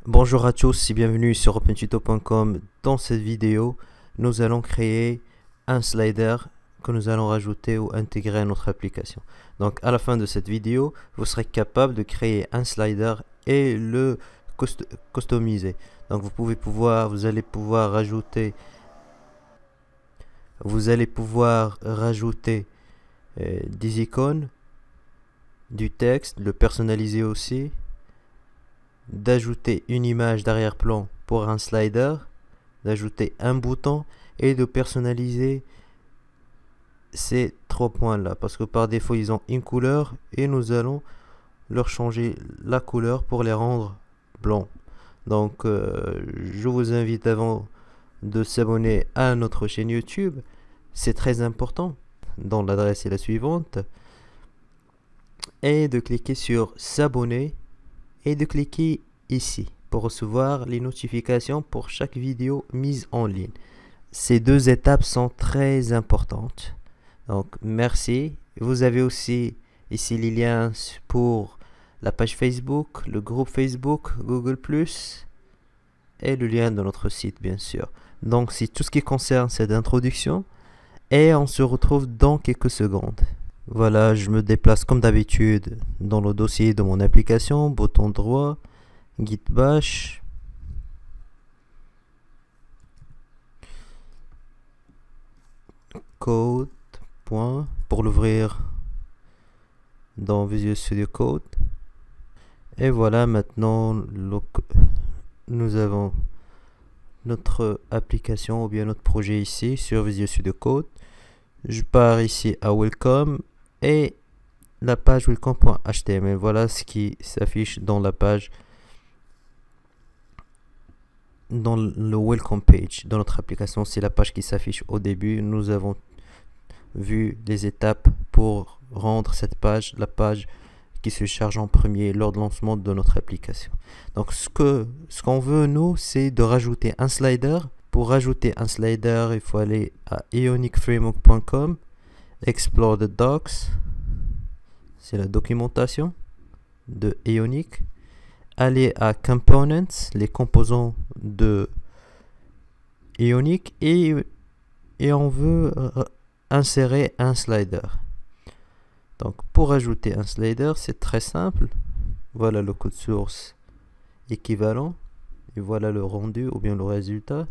Bonjour à tous et bienvenue sur opentuto.com. Dans cette vidéo, nous allons créer un slider que nous allons rajouter ou intégrer à notre application. Donc à la fin de cette vidéo, vous serez capable de créer un slider et le customiser. Donc vous allez pouvoir rajouter des icônes, du texte, le personnaliser aussi, d'ajouter une image d'arrière-plan pour un slider, d'ajouter un bouton et de personnaliser ces trois points là, parce que par défaut ils ont une couleur et nous allons leur changer la couleur pour les rendre blancs. Donc je vous invite, avant de s'abonner à notre chaîne YouTube, c'est très important, dont l'adresse est la suivante, et de cliquer sur s'abonner et de cliquer ici pour recevoir les notifications pour chaque vidéo mise en ligne. Ces deux étapes sont très importantes. Donc merci. Vous avez aussi ici les liens pour la page Facebook, le groupe Facebook, Google+, et le lien de notre site bien sûr. Donc c'est tout ce qui concerne cette introduction et on se retrouve dans quelques secondes. Voilà, je me déplace comme d'habitude dans le dossier de mon application, bouton droit, Git bash, code, point, pour l'ouvrir dans Visual Studio Code. Et voilà, maintenant nous avons notre application ou bien notre projet ici sur Visual Studio Code. Je pars ici à Welcome et la page welcome.html. Voilà ce qui s'affiche dans la page, dans le welcome page de notre application. C'est la page qui s'affiche au début. Nous avons vu les étapes pour rendre cette page la page qui se charge en premier lors de lancement de notre application. Donc ce qu'on veut nous, c'est de rajouter un slider. Pour rajouter un slider, il faut aller à ionicframework.com, explore the docs, c'est la documentation de Ionic. Aller à components, les composants de Ionic, et on veut insérer un slider. Donc pour ajouter un slider, c'est très simple. Voilà le code source équivalent et voilà le rendu ou bien le résultat.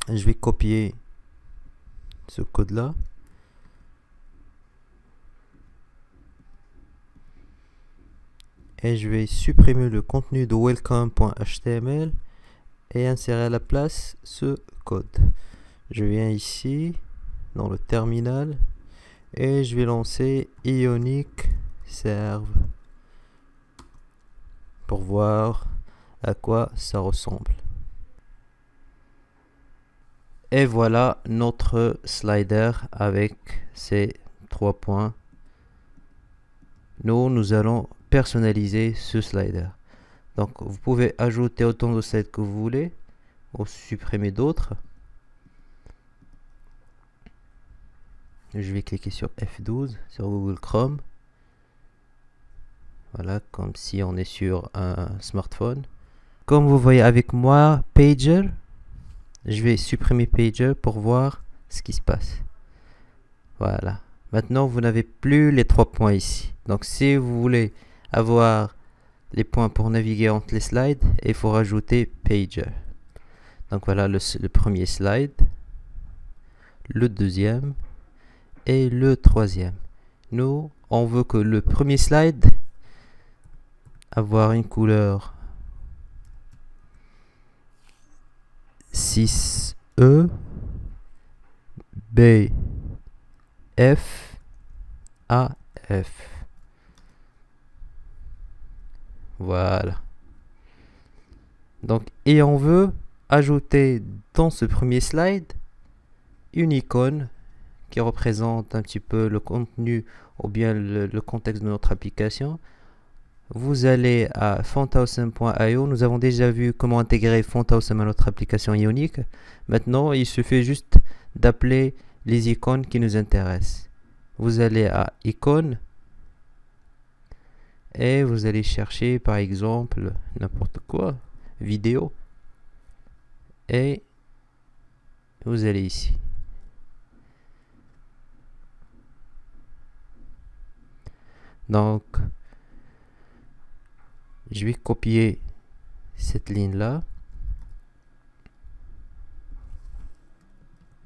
Je vais copier ce code là et je vais supprimer le contenu de welcome.html et insérer à la place ce code. Je viens ici dans le terminal et je vais lancer Ionic serve pour voir à quoi ça ressemble. Et voilà notre slider avec ces trois points. Nous allons personnaliser ce slider. Donc vous pouvez ajouter autant de slides que vous voulez ou supprimer d'autres. Je vais cliquer sur F12 sur Google Chrome. Voilà, comme si on est sur un smartphone. Comme vous voyez avec moi, Pager. Je vais supprimer Pager pour voir ce qui se passe. Voilà. Maintenant, vous n'avez plus les trois points ici. Donc, si vous voulez avoir les points pour naviguer entre les slides, il faut rajouter Pager. Donc, voilà le premier slide, le deuxième et le troisième. Nous, on veut que le premier slide avoir une couleur 6E B F A F. Voilà. Donc, et on veut ajouter dans ce premier slide une icône qui représente un petit peu le contenu ou bien le contexte de notre application. Vous allez à fonthawesome.io. Nous avons déjà vu comment intégrer Fonthawesome à notre application Ionic. Maintenant, il suffit juste d'appeler les icônes qui nous intéressent. Vous allez à icônes et vous allez chercher par exemple n'importe quoi, vidéo, et vous allez ici. Donc je vais copier cette ligne là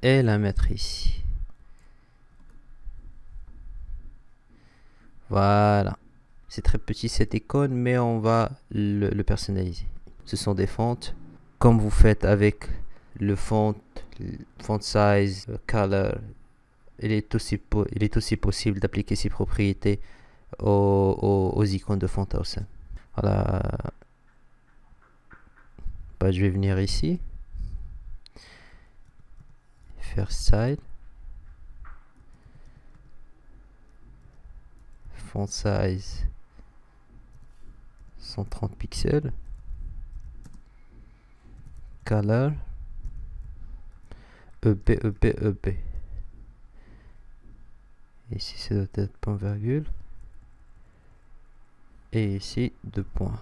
et la mettre ici. Voilà, c'est très petit cette icône, mais on va le personnaliser. Ce sont des fonts comme vous faites avec le font size, color. Il est aussi possible d'appliquer ces propriétés aux icônes de font awesome. Voilà. Bah, je vais venir ici, faire style, font size 130 pixels, color, EP. Ici ça doit être point virgule. Et ici 2 points.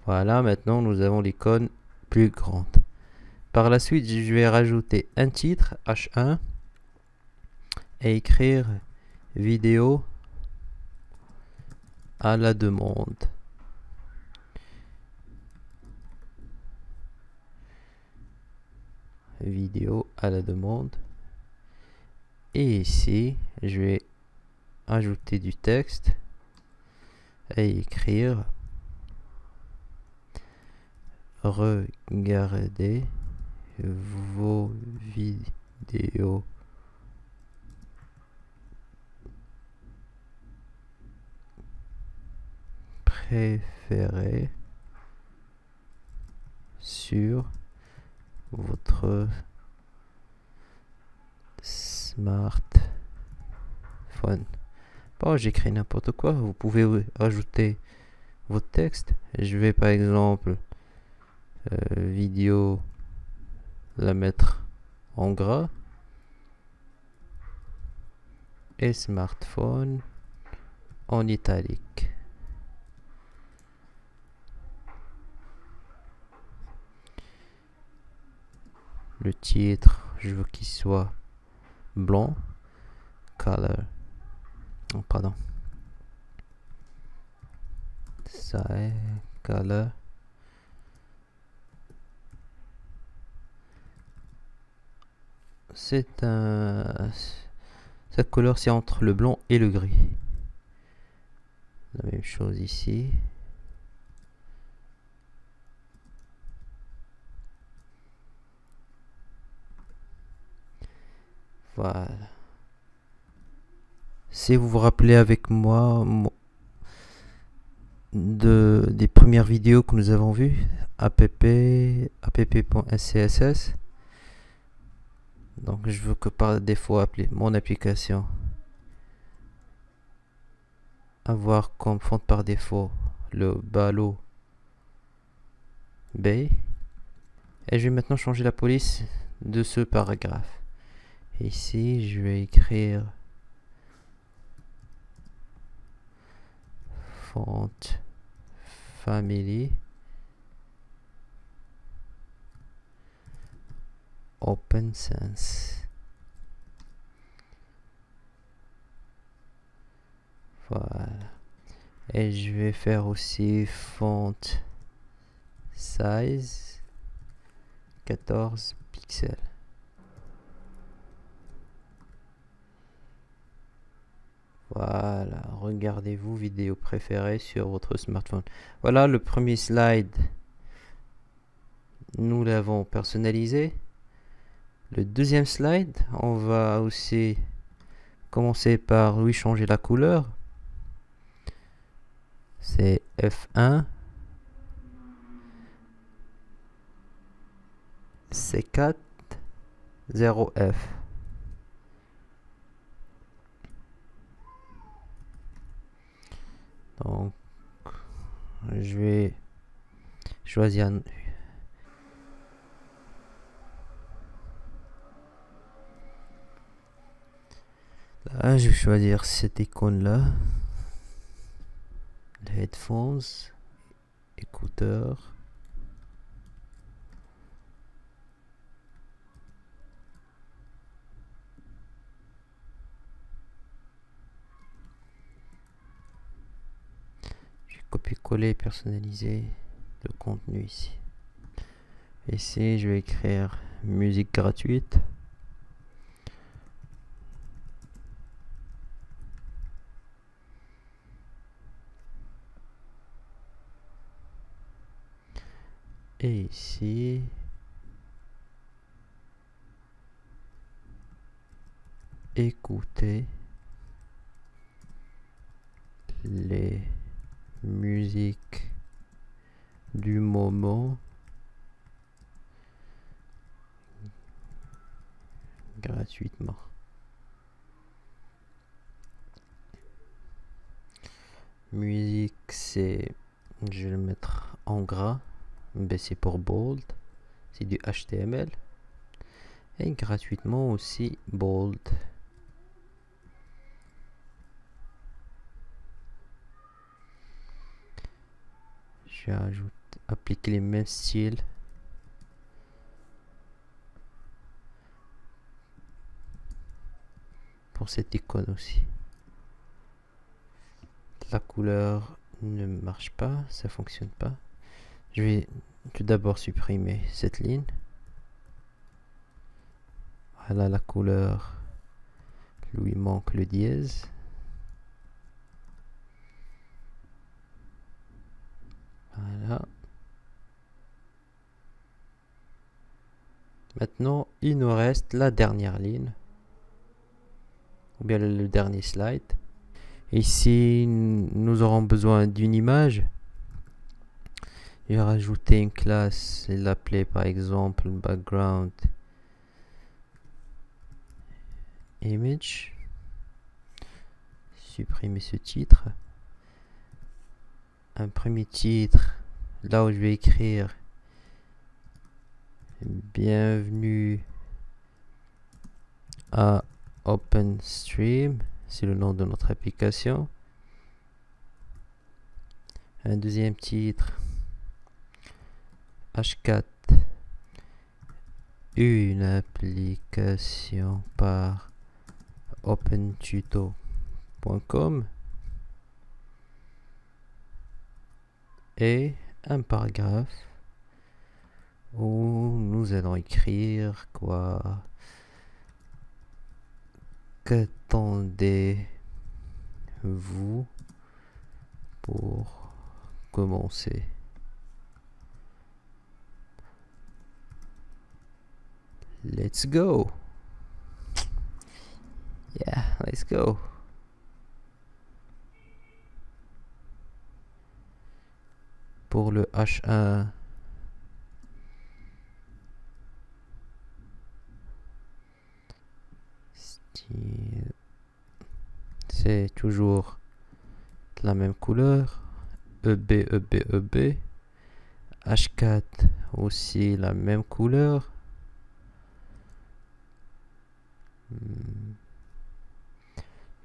Voilà, maintenant nous avons l'icône plus grande. Par la suite, je vais rajouter un titre H1 et écrire vidéo à la demande. Vidéo à la demande. Et ici, je vais ajouter du texte et écrire regardez vos vidéos préférées sur votre smartphone. Bon, j'écris n'importe quoi, vous pouvez ajouter votre texte. Je vais par exemple vidéo la mettre en gras et smartphone en italique. Le titre, je veux qu'il soit blanc. Color, oh, pardon, ça est color. C'est cette couleur, c'est entre le blanc et le gris. La même chose ici. Voilà. Si vous vous rappelez avec moi des premières vidéos que nous avons vues, app.scss. Donc je veux que par défaut appeler mon application avoir comme font par défaut le balo B, et je vais maintenant changer la police de ce paragraphe. Ici je vais écrire font family open sans. Voilà. Et je vais faire aussi font size 14 pixels. Voilà, regardez-vous vidéo préférée sur votre smartphone. Voilà le premier slide. Nous l'avons personnalisé. Le deuxième slide, on va aussi commencer par lui changer la couleur. C'est F1. C4 0F. Donc je vais choisir Je vais choisir cette icône là, headphones, écouteurs. Je vais copier-coller, personnaliser le contenu ici. Ici, je vais écrire musique gratuite. Et ici, écoutez les musiques du moment gratuitement. Musique, c'est, je vais le mettre en gras. B, c'est pour bold, c'est du HTML. Et gratuitement aussi bold. Je vais appliquer les mêmes styles pour cette icône aussi. La couleur ne marche pas, ça fonctionne pas. Je vais tout d'abord supprimer cette ligne. Voilà la couleur, lui manque le dièse. Voilà. Maintenant, il nous reste la dernière ligne, ou bien le dernier slide. Ici, nous aurons besoin d'une image. Je vais rajouter une classe et l'appeler par exemple background image. Supprimer ce titre. Un premier titre, là où je vais écrire bienvenue à OpenStream, c'est le nom de notre application. Un deuxième titre, H4, une application par opentuto.com, et un paragraphe où nous allons écrire quoi? Qu'attendez-vous pour commencer? Let's go! Yeah, let's go! Pour le H1, style, c'est toujours la même couleur. EB, EB, EB. H4 aussi la même couleur.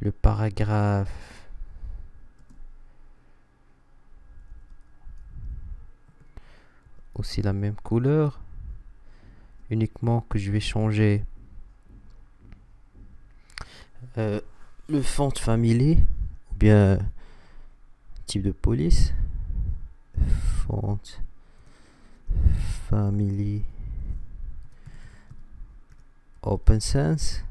Le paragraphe, aussi la même couleur, uniquement que je vais changer le font family ou bien type de police. Font family Open Sans.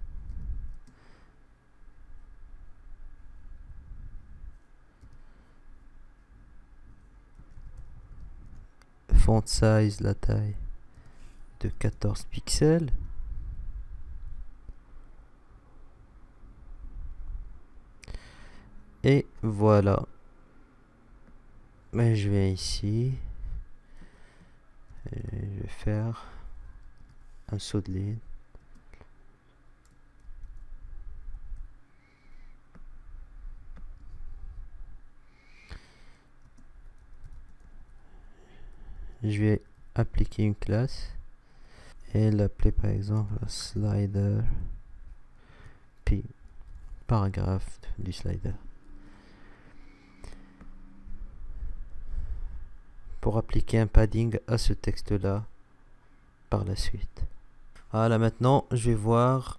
Font size, la taille de 14 pixels. Et voilà. Mais je vais ici. Et je vais faire un saut de ligne. Je vais appliquer une classe et l'appeler par exemple slider p. paragraphe du slider. Pour appliquer un padding à ce texte-là par la suite. Voilà, maintenant je vais voir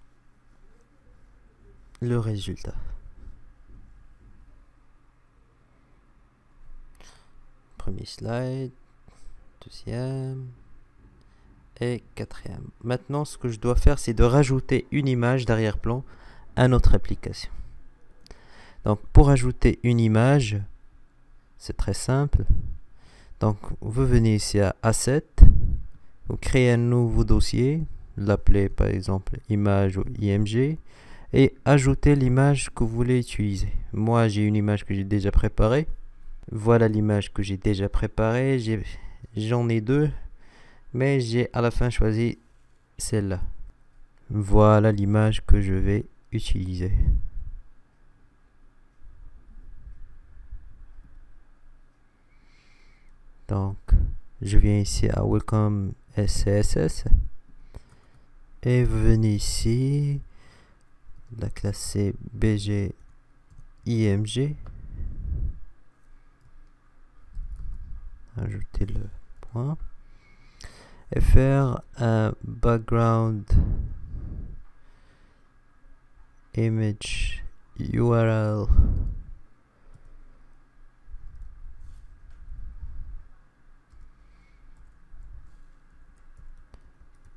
le résultat. Premier slide, deuxième et quatrième. Maintenant, ce que je dois faire, c'est de rajouter une image d'arrière-plan à notre application. Donc, pour ajouter une image, c'est très simple. Donc, vous venez ici à Asset, vous créez un nouveau dossier, l'appelez par exemple image ou IMG, et ajoutez l'image que vous voulez utiliser. Moi, j'ai une image que j'ai déjà préparée. Voilà l'image que j'ai déjà préparée. J'en ai deux, mais j'ai à la fin choisi celle-là. Voilà l'image que je vais utiliser. Donc, je viens ici à Welcome SCSS et vous venez ici, la classe c'est BG IMG. Ajouter le point et faire un background image URL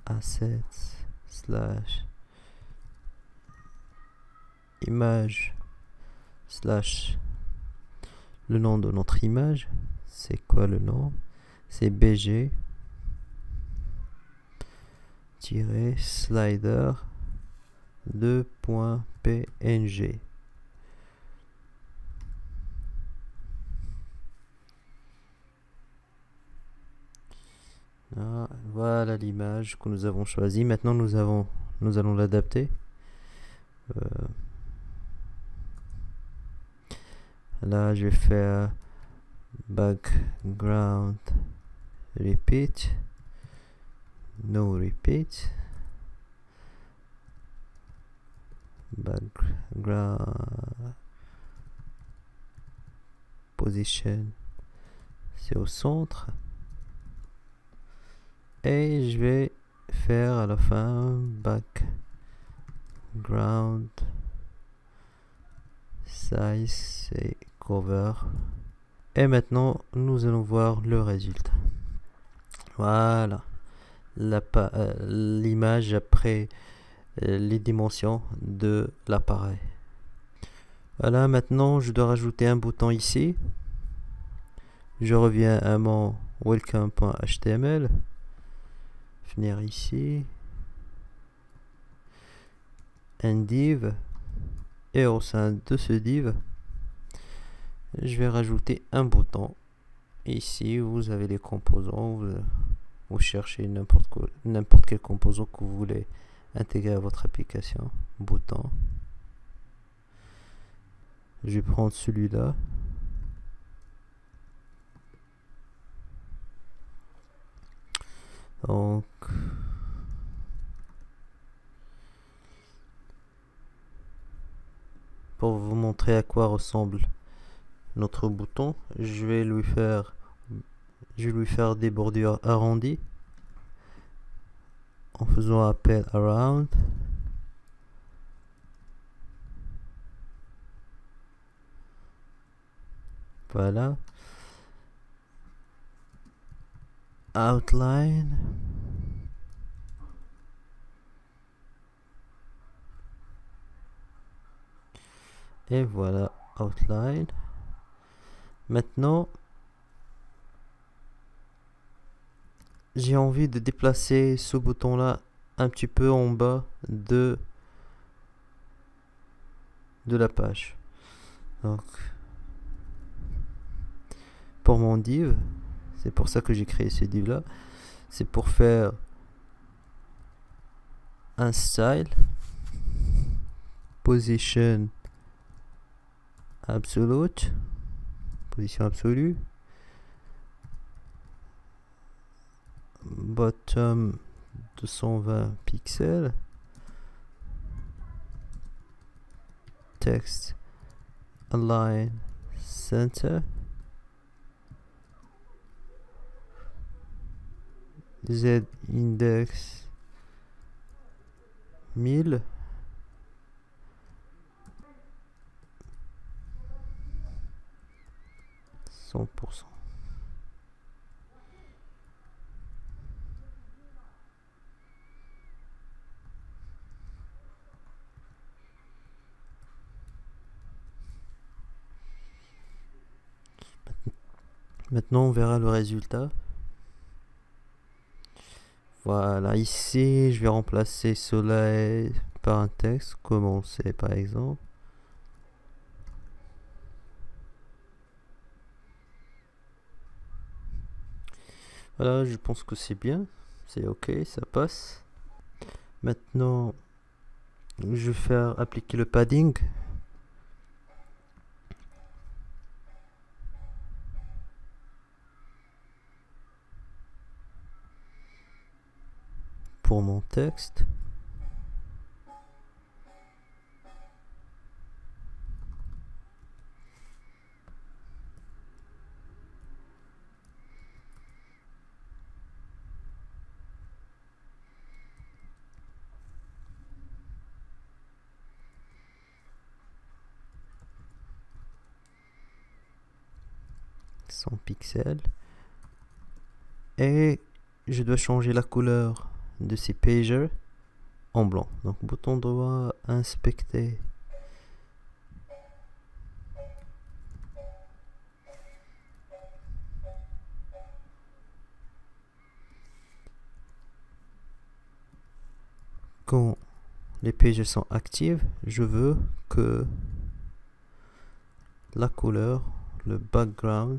assets slash image slash le nom de notre image. C'est quoi le nom? C'est BG slider 2.png. Voilà l'image que nous avons choisie. Maintenant nous allons l'adapter. Là je vais faire background repeat, no repeat, background position, c'est au centre, et je vais faire à la fin background size et cover. Et maintenant nous allons voir le résultat. Voilà l'image après les dimensions de l'appareil. Voilà, maintenant je dois rajouter un bouton ici. Je reviens à mon welcome.html, venir ici, un div, et au sein de ce div je vais rajouter un bouton. Ici vous avez les composants, vous cherchez n'importe quel composant que vous voulez intégrer à votre application. Bouton, je vais prendre celui-là. Donc pour vous montrer à quoi ressemble notre bouton, je vais lui faire des bordures arrondies en faisant appel around. Voilà. Outline. Et voilà, outline. Maintenant, j'ai envie de déplacer ce bouton-là un petit peu en bas de la page. Donc, pour mon div, c'est pour ça que j'ai créé ce div-là, c'est pour faire un style, position absolute, position absolue, bottom 220 pixels, text align center, z index 1000, %. Maintenant, on verra le résultat. Voilà, ici, je vais remplacer soleil par un texte. Commencer, par exemple. Voilà, je pense que c'est bien. C'est OK, ça passe. Maintenant, je vais faire appliquer le padding. Pour mon texte. Sans pixels. Et je dois changer la couleur de ces pages en blanc. Donc bouton droit, inspecter. Quand les pages sont actives, je veux que la couleur, le background,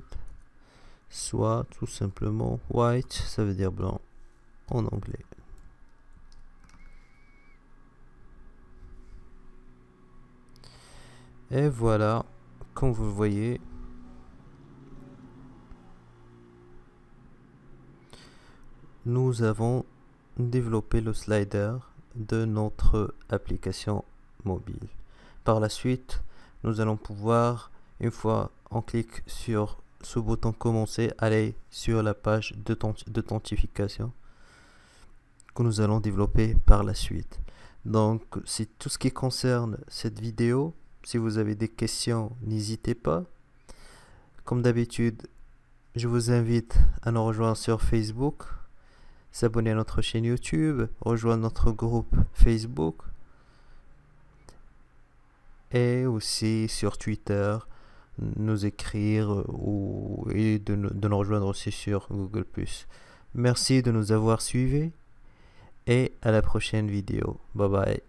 soit tout simplement white, ça veut dire blanc en anglais. Et voilà, comme vous le voyez, nous avons développé le slider de notre application mobile. Par la suite, nous allons pouvoir, une fois on clique sur ce bouton commencer, aller sur la page d'authentification que nous allons développer par la suite. Donc c'est tout ce qui concerne cette vidéo. Si vous avez des questions, n'hésitez pas. Comme d'habitude, je vous invite à nous rejoindre sur Facebook, s'abonner à notre chaîne YouTube, rejoindre notre groupe Facebook et aussi sur Twitter, nous écrire et de nous rejoindre aussi sur Google+. Merci de nous avoir suivis et à la prochaine vidéo. Bye bye.